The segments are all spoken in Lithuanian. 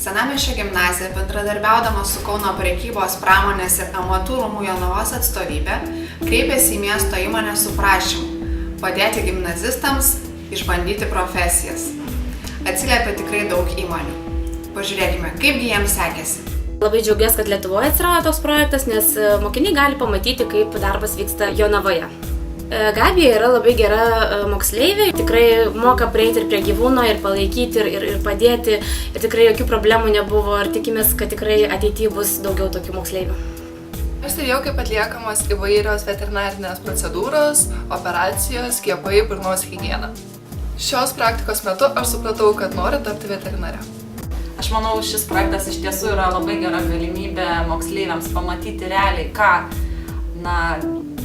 Senamiesčio gimnazija, bendradarbiaudama su Kauno prekybos, pramonės ir amatų rūmų Jonavos atstovybė, kreipėsi į miesto įmonę su prašymu padėti gimnazistams išbandyti profesijas. Atsiliepė tikrai daug įmonių. Pažiūrėkime, kaipgi jiems sekėsi. Labai džiaugiuosi, kad Lietuvoje atsirado toks projektas, nes mokiniai gali pamatyti, kaip darbas vyksta Jonavoje. Gabija yra labai gera moksleivė, tikrai moka prieiti ir prie gyvūno, ir palaikyti, ir padėti, ir tikrai jokių problemų nebuvo, ir tikimės, kad tikrai ateityje bus daugiau tokių moksleivių. Aš stebėjau, kaip atliekamos įvairios veterinarinės procedūros, operacijos, skiepai, burnos higiena. Šios praktikos metu aš supratau, kad noriu tapti veterinare. Aš manau, šis projektas iš tiesų yra labai gera galimybė moksleiviams pamatyti realiai, ką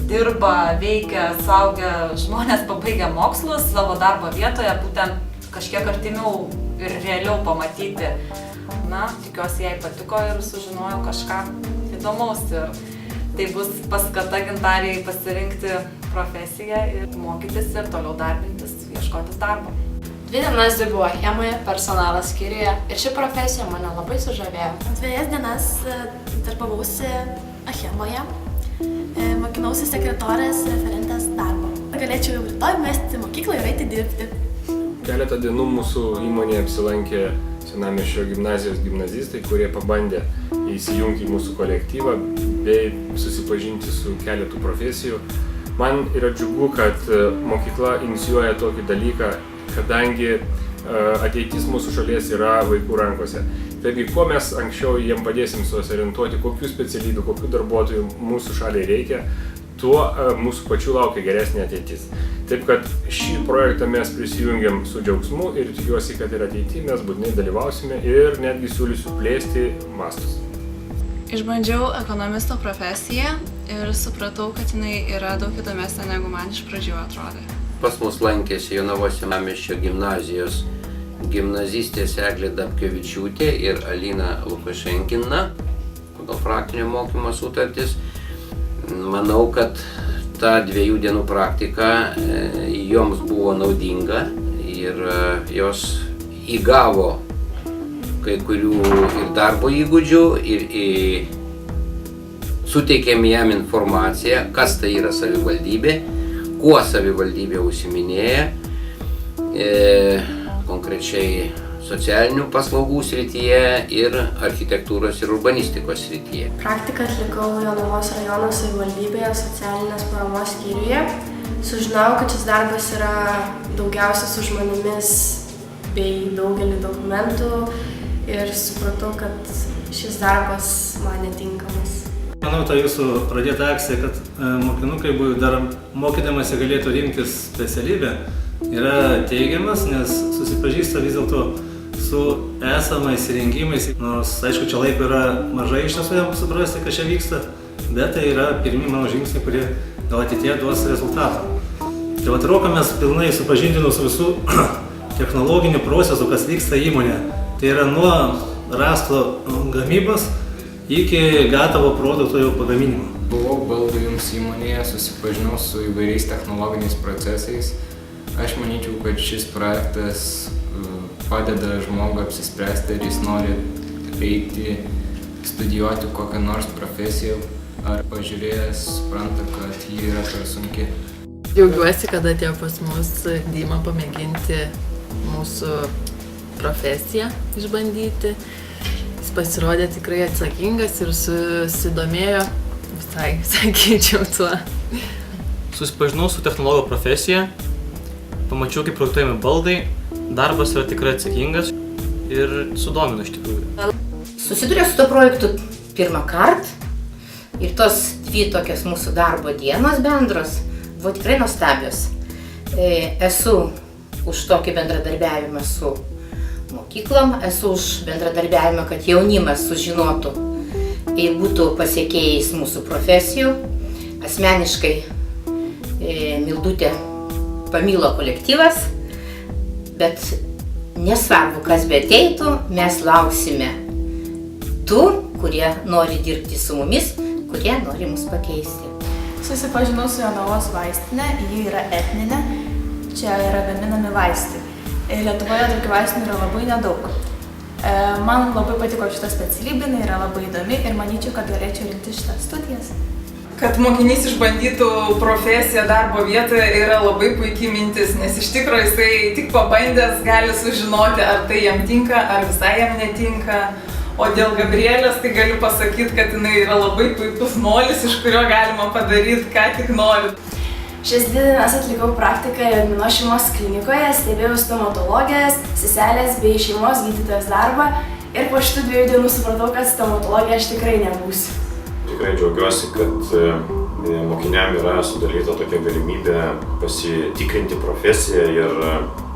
dirba, veikia, suaugę žmonės pabaigę mokslus savo darbo vietoje, būtent kažkiek artimiau ir realiau pamatyti. Tikiuosi, jai patiko ir sužinojau kažką įdomaus. Ir tai bus paskata Gintariai pasirinkti profesiją ir mokytis ir toliau darbintis, ieškotis darbo. 2 dienas dirbau Achemoje, personalo skyriuje ir ši profesija mane labai sužavėjo. 2 dienas darbavausi Achemoje, mokinausi sekretorės referentės darbo. Galėčiau jau rytoj mesti mokyklą ir eiti dirbti. Keletą dienų mūsų įmonėje apsilankė Senamiesčio gimnazijos gimnazistai, kurie pabandė įsijungti į mūsų kolektyvą bei susipažinti su keletu profesijų. Man yra džiugu, kad mokykla inicijuoja tokį dalyką, kadangi ateitis mūsų šalies yra vaikų rankose. Taigi, kuo mes anksčiau jiem padėsim suorientuoti, kokių specialybių, kokių darbuotojų mūsų šaliai reikia, tuo mūsų pačių laukia geresnė ateitis. Taip, kad šį projektą mes prisijungiam su džiaugsmu ir tikiuosi, kad ir ateityje mes būtinai dalyvausime ir netgi siūlysiu plėsti mastus. Išbandžiau ekonomisto profesiją ir supratau, kad jinai yra daug įdomesnė, negu man iš pradžių atrodė. Pas mus lankėsi Jonavos Senamiesčio gimnazijos gimnazistės Eglė Dabkevičiūtė ir Alina Lukašenkina pagal praktinio mokymo sutartis. Manau, kad ta 2 dienų praktika joms buvo naudinga ir jos įgavo kai kurių ir darbo įgūdžių ir suteikėm jam informaciją, kas tai yra savivaldybė, kuo savivaldybė užsiiminėja, konkrečiai socialinių paslaugų srityje ir architektūros ir urbanistikos srityje. Praktiką atlikau Jonavos rajono savivaldybėje socialinės paramos skyriuje. Sužinojau, kad šis darbas yra daugiausia su žmonėmis bei daugelį dokumentų ir supratau, kad šis darbas man netinkamas. Manau, ta jūsų pradėta akcija, kad mokinukai dar mokydamasi galėtų rinktis specialybę, yra teigiamas, nes susipažįsta vis dėlto su esamais įrengimais. Nors, aišku, čia laiko yra mažai iš tiesų jam suprasti, kas čia vyksta, bet tai yra pirmi mano žingsniai, kurie gal ateityje duos rezultatą. Tai vat rokomės pilnai supažindinu su visų technologiniu procesu, kas vyksta įmonėje. Tai yra nuo rąsto gamybos iki gatavo produkto jau pagaminimo. Buvau baldų jums įmonėje, susipažinau su įvairiais technologiniais procesais. Aš manyčiau, kad šis projektas padeda žmogui apsispręsti, ar jis nori eiti studijuoti kokią nors profesiją, ar pažiūrėjęs supranta, kad ji yra per sunki. Džiaugiuosi, kad atėjo pas mus Dima pamėginti mūsų profesiją išbandyti. Jis pasirodė tikrai atsakingas ir susidomėjo, visai sakyčiau tuo. Susipažinau su technologo profesija, pamačiau, kaip projektuojami baldai, darbas yra tikrai atsakingas ir sudomino iš tikrųjų. Susidūrė su to projektu pirmą kartą ir tos 2 tokios mūsų darbo dienos bendros buvo tikrai nuostabios. Esu už tokį bendradarbiavimą su mokyklom, esu už bendradarbiavimą, kad jaunimas sužinotų ir būtų pasiekėjais mūsų profesijų. Asmeniškai Mildutė pamilo kolektyvas, bet nesvarbu, kas beateitų, mes lauksime tų, kurie nori dirbti su mumis, kurie nori mus pakeisti. Susipažinau su Jonavos vaistinė, ji yra etninė, čia yra gaminami vaistai. Lietuvoje tokių vaistinių yra labai nedaug. Man labai patiko šita specialybė, jinai yra labai įdomi ir manyčiau, kad galėčiau rinkti šitas studijas. Kad mokinys išbandytų profesiją darbo vietoje yra labai puikiai mintis, nes iš tikrųjų jisai tik pabandęs gali sužinoti, ar tai jam tinka, ar visai jam netinka. O dėl Gabrielės tai galiu pasakyti, kad jinai yra labai puikus molis, iš kurio galima padaryti, ką tik nori. Šias 2 dienas atlikau praktiką Jadminos šeimos klinikoje, stebėjau stomatologės, seselės bei šeimos gydytojos darbą ir po šitų 2 dienų supratau, kad stomatologija aš tikrai nebūsiu. Tikrai džiaugiuosi, kad mokiniam yra sudaryta tokia galimybė pasitikrinti profesiją ir,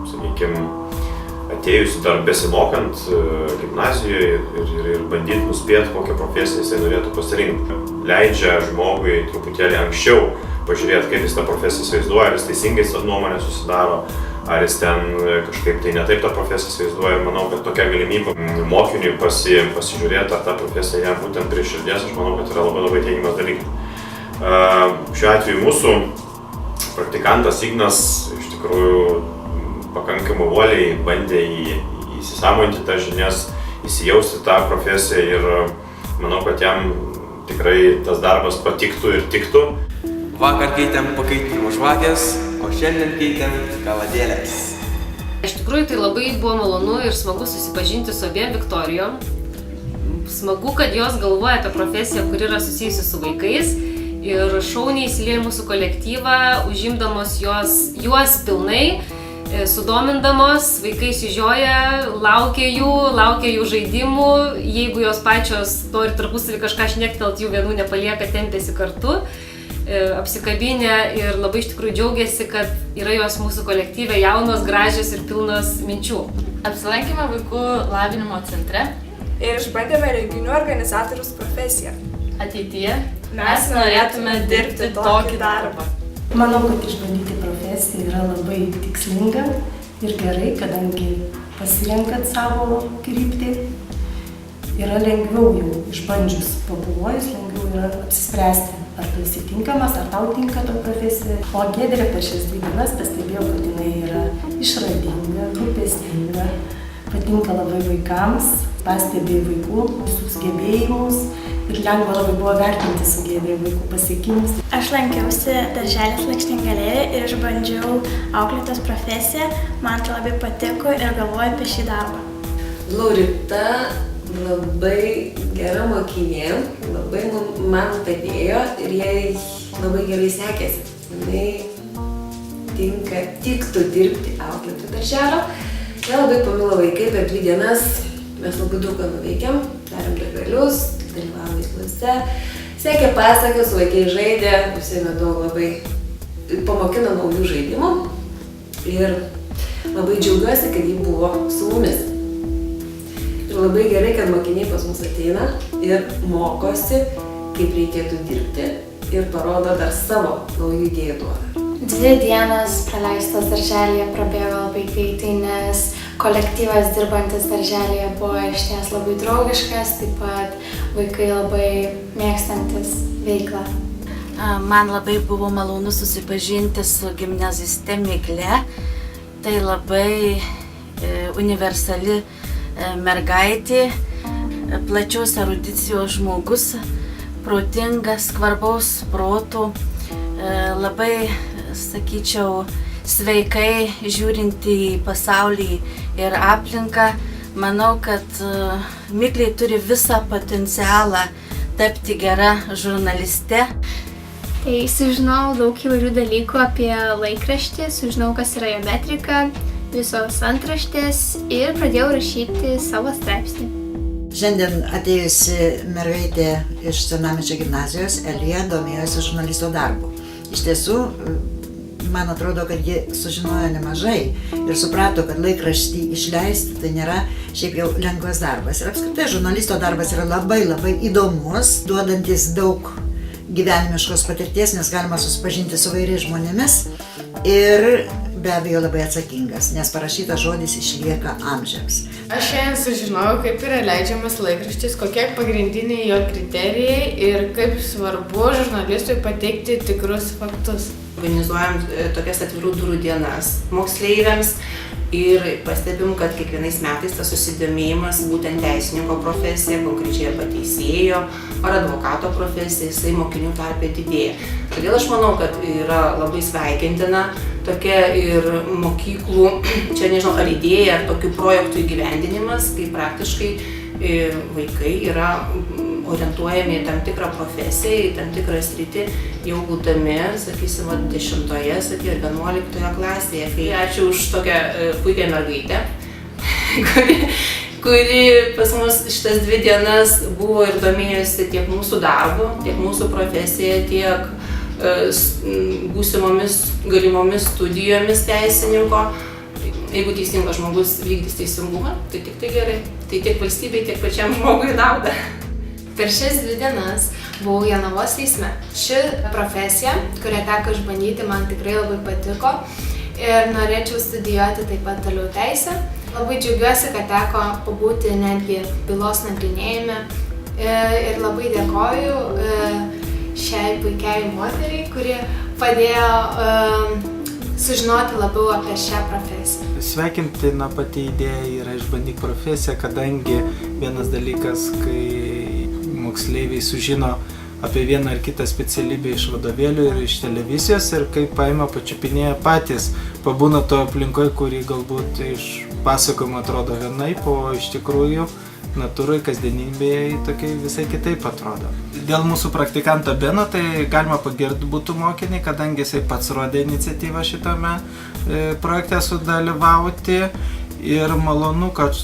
sakykime, atėjus dar besimokant gimnazijoje ir bandyti nuspėti, kokią profesiją jisai norėtų pasirinkti. Leidžia žmogui truputėlį anksčiau pažiūrėti, kaip jis tą profesiją įsivaizduoja, ar jis teisingai nuomonę susidaro, ar jis ten kažkaip tai netaip tą profesiją įsivaizduoja. Ir manau, kad tokia galimybė mokiniui pasižiūrėti, ar ta profesija jam būtent prie širdies, aš manau, kad yra labai teigiamas dalykas. Šiuo atveju mūsų praktikantas Ignas iš tikrųjų pakankamai uoliai bandė įsisąmoninti tas žinias, įsijausti tą profesiją ir manau, kad jam tikrai tas darbas patiktų ir tiktų. Vakar keitėm pakaitinimo žvakės, o šiandien keitėm kaladėlės. Iš tikrųjų, tai labai buvo malonu ir smagu susipažinti su abiem Viktorijom. Smagu, kad jos galvoja apie profesiją, kuri yra susijusi su vaikais ir šauniai įsilieja mūsų kolektyvą, užimdamos juos pilnai, sudomindamos, vaikai išsižioja, laukia jų žaidimų, jeigu jos pačios nori tarpusavį kažką šnektelt, jų vienų nepalieka, tempėsi kartu, apsikabinę ir labai iš tikrųjų džiaugiasi, kad yra jos mūsų kolektyve jaunos, gražios ir pilnos minčių. Apsilankėme vaikų lavinimo centre ir išbandėme renginių organizatoriaus profesiją. Ateityje mes norėtume dirbti tokį darbą. Manau, kad išbandyti profesiją yra labai tikslinga ir gerai, kadangi pasirenkat savo kryptį. Yra lengviau jau išbandžius pabuvojus, lengviau yra apsispręsti, ar tu esi tinkamas, ar tau tinka to profesija. O Giedrė per šias 2 dienas pastebėjau, kad jinai yra išradinga, rūpestinga, patinka labai vaikams, pastebė vaikų visus gebėjimus. Ir lengva labai buvo vertinti su Giedrė vaikų pasiekimus. Aš lankiausi darželis Lakštingalėje ir išbandžiau auklėtojos profesiją. Man tai labai patiko ir galvoju apie šį darbą. Laurita labai gera mokinė, labai man padėjo ir jai labai gerai sekėsi. Jinai tiktų dirbti auklėtojų darželio. Ją labai pamilo vaikai, per 2 dienas mes labai daug ką nuveikėm, darėm darbelius, dalyvavom veiklose, sekė pasakas, vaikai žaidė, užsiėmė daug labai, pamokino naujų žaidimų ir labai džiaugiuosi, kad ji buvo su mumis. Ir labai gerai, kad mokiniai pas mus ateina ir mokosi, kaip reikėtų dirbti ir parodo dar savo naujų idėjų duoda. 2 dienas praleistas darželėje prabėgo labai greitai, nes kolektyvas dirbantis darželėje buvo išties labai draugiškas, taip pat vaikai labai mėgstantis veiklą. Man labai buvo malonu susipažinti su gimnaziste Migle. Tai labai universali mergaitė, plačios erudicijos žmogus, protingas, skvarbaus protų, labai, sakyčiau, sveikai žiūrinti į pasaulį ir aplinką. Manau, kad Miglė turi visą potencialą tapti gera žurnaliste. Tai sužinau daug įvairių dalykų apie laikraštį, sužinau, kas yra jo metrika, visos antraštės ir pradėjau rašyti savo straipsnį. Šiandien atėjusi mergaitė iš Senamiesčio gimnazijos, Elija, domėjosi žurnalisto darbu. Iš tiesų, man atrodo, kad ji sužinojo nemažai ir suprato, kad laikraštį išleisti tai nėra šiaip jau lengvas darbas. Ir apskritai žurnalisto darbas yra labai įdomus, duodantis daug gyvenimiškos patirties, nes galima susipažinti su vairiais žmonėmis ir be abejo labai atsakingas, nes parašytas žodis išlieka amžiams. Aš šiandien sužinojau, kaip yra leidžiamas laikraštis, kokie pagrindiniai jo kriterijai ir kaip svarbu žurnalistui pateikti tikrus faktus. Organizuojam tokias atvirų durų dienas moksleiviams, Ir pastebim, kad kiekvienais metais tas susidomėjimas būtent teisininko profesija, konkrečiai arba teisėjo ar advokato profesija, jisai mokinių tarpe didėja. Todėl aš manau, kad yra labai sveikintina tokia ir mokyklų, čia nežinau, ar idėja, ar tokių projektų įgyvendinimas, kai praktiškai vaikai yra orientuojami į tam tikrą profesiją, į tam tikrą sritį, jau būdami, sakysim, 10 ar 11 klasėje. Tai ačiū už tokią puikią mergaitę, kuri pas mus šitas 2 dienas buvo ir domėjosi tiek mūsų darbu, tiek mūsų profesija, tiek būsimomis galimomis studijomis teisininko. Jeigu teisingas žmogus vykdys teisingumą, tai tik tai gerai. Tai tiek valstybei, tiek pačiam žmogui nauda. Per šias 2 dienas buvau Jonavos teisme. Ši profesija, kurią teko išbandyti, man tikrai labai patiko ir norėčiau studijuoti taip pat toliau teisę. Labai džiaugiuosi, kad teko pabūti netgi bylos nagrinėjime ir labai dėkoju šiai puikiai moteriai, kuri padėjo sužinoti labiau apie šią profesiją. Sveikintina pati idėja yra išbandyti profesiją, kadangi vienas dalykas, kai moksleiviai sužino apie vieną ar kitą specialybę iš vadovėlių ir iš televizijos ir kai paima pačiupinėja patys, pabūna to aplinkoje, kuri galbūt iš pasakojimo atrodo vienaip, o iš tikrųjų natūrai kasdienybėje tokiai visai kitaip atrodo. Dėl mūsų praktikanto Beno, tai galima pagirti būtų mokinį, kadangi jisai pats rodė iniciatyvą šitame projekte sudalyvauti. Ir malonu, kad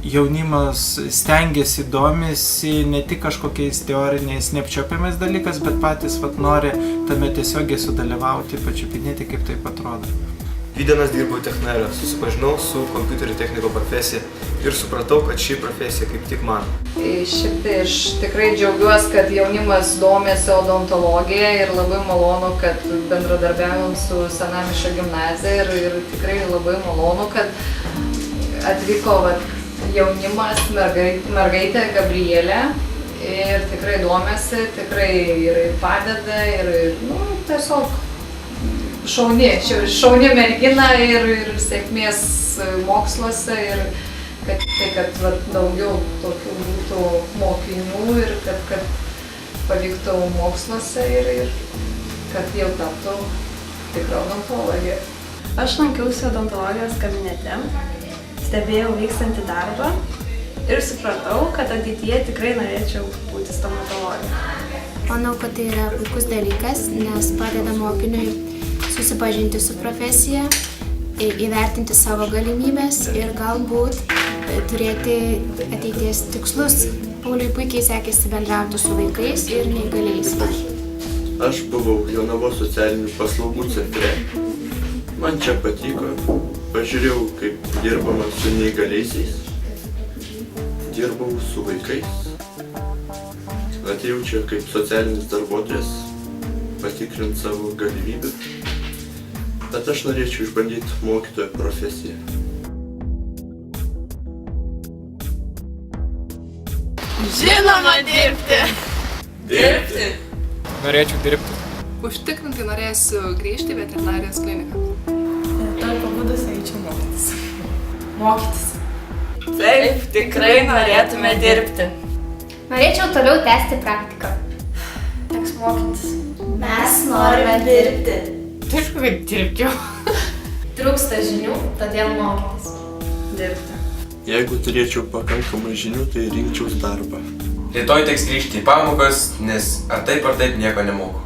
jaunimas stengiasi, domisi ne tik kažkokiais teoriniais neapčiuopiamais dalykas, bet patys nori tame tiesiogiai sudalyvauti, pačiupinėti, kaip taip atrodo. 2 dienas dirbau Technario, susipažinau su kompiuterių techniko profesija ir supratau, kad ši profesija kaip tik man. Šiaip tai aš tikrai džiaugiuosi, kad jaunimas domėsi odontologija ir labai malonu, kad bendradarbiavom su Senamiesčio gimnazija ir tikrai labai malonu, kad atvyko jaunimas, mergaitė Gabrielė ir tikrai domėsi, tikrai ir padeda ir tiesiog šauni mergina ir sėkmės moksluose ir kad daugiau tokių būtų mokinių ir kad pavyktų moksluose ir kad jau taptų tikra odontologija. Aš lankiausi odontologijos kabinete, stebėjau vykstantį darbą ir supratau, kad ateityje tikrai norėčiau būti stomatologė. Manau, kad tai yra puikus dalykas, nes padeda mokiniui susipažinti su profesija, įvertinti savo galimybės ir galbūt turėti ateities tikslus. Pauliui puikiai sekėsi bendrauti su vaikais ir neįgaliais. Aš buvau Jonavos socialinių paslaugų centre. Man čia patiko. Pažiūrėjau, kaip dirbama su neįgaliaisiais. Dirbau su vaikais. Atėjau čia kaip socialinis darbuotojas patikrinti savo galimybių. Bet aš norėčiau išbandyti mokytojo profesiją. Žinoma, dirbti! Dirbti! Norėčiau dirbti. Užtikrintai norėsiu grįžti į veterinarijos kliniką. Toj pabudus eičiau mokytis. Mokytis. Taip, tikrai norėtume dirbti. Norėčiau toliau tęsti praktiką. Teks mokytis. Mes norime dirbti. Tai aišku, kad dirbčiau. Trūksta žinių, todėl mokytis. Dirbti. Jeigu turėčiau pakankamai žinių, tai rinkčiaus darbą. Rytoj teks grįžti į pamokas, nes ar taip nieko nemoku.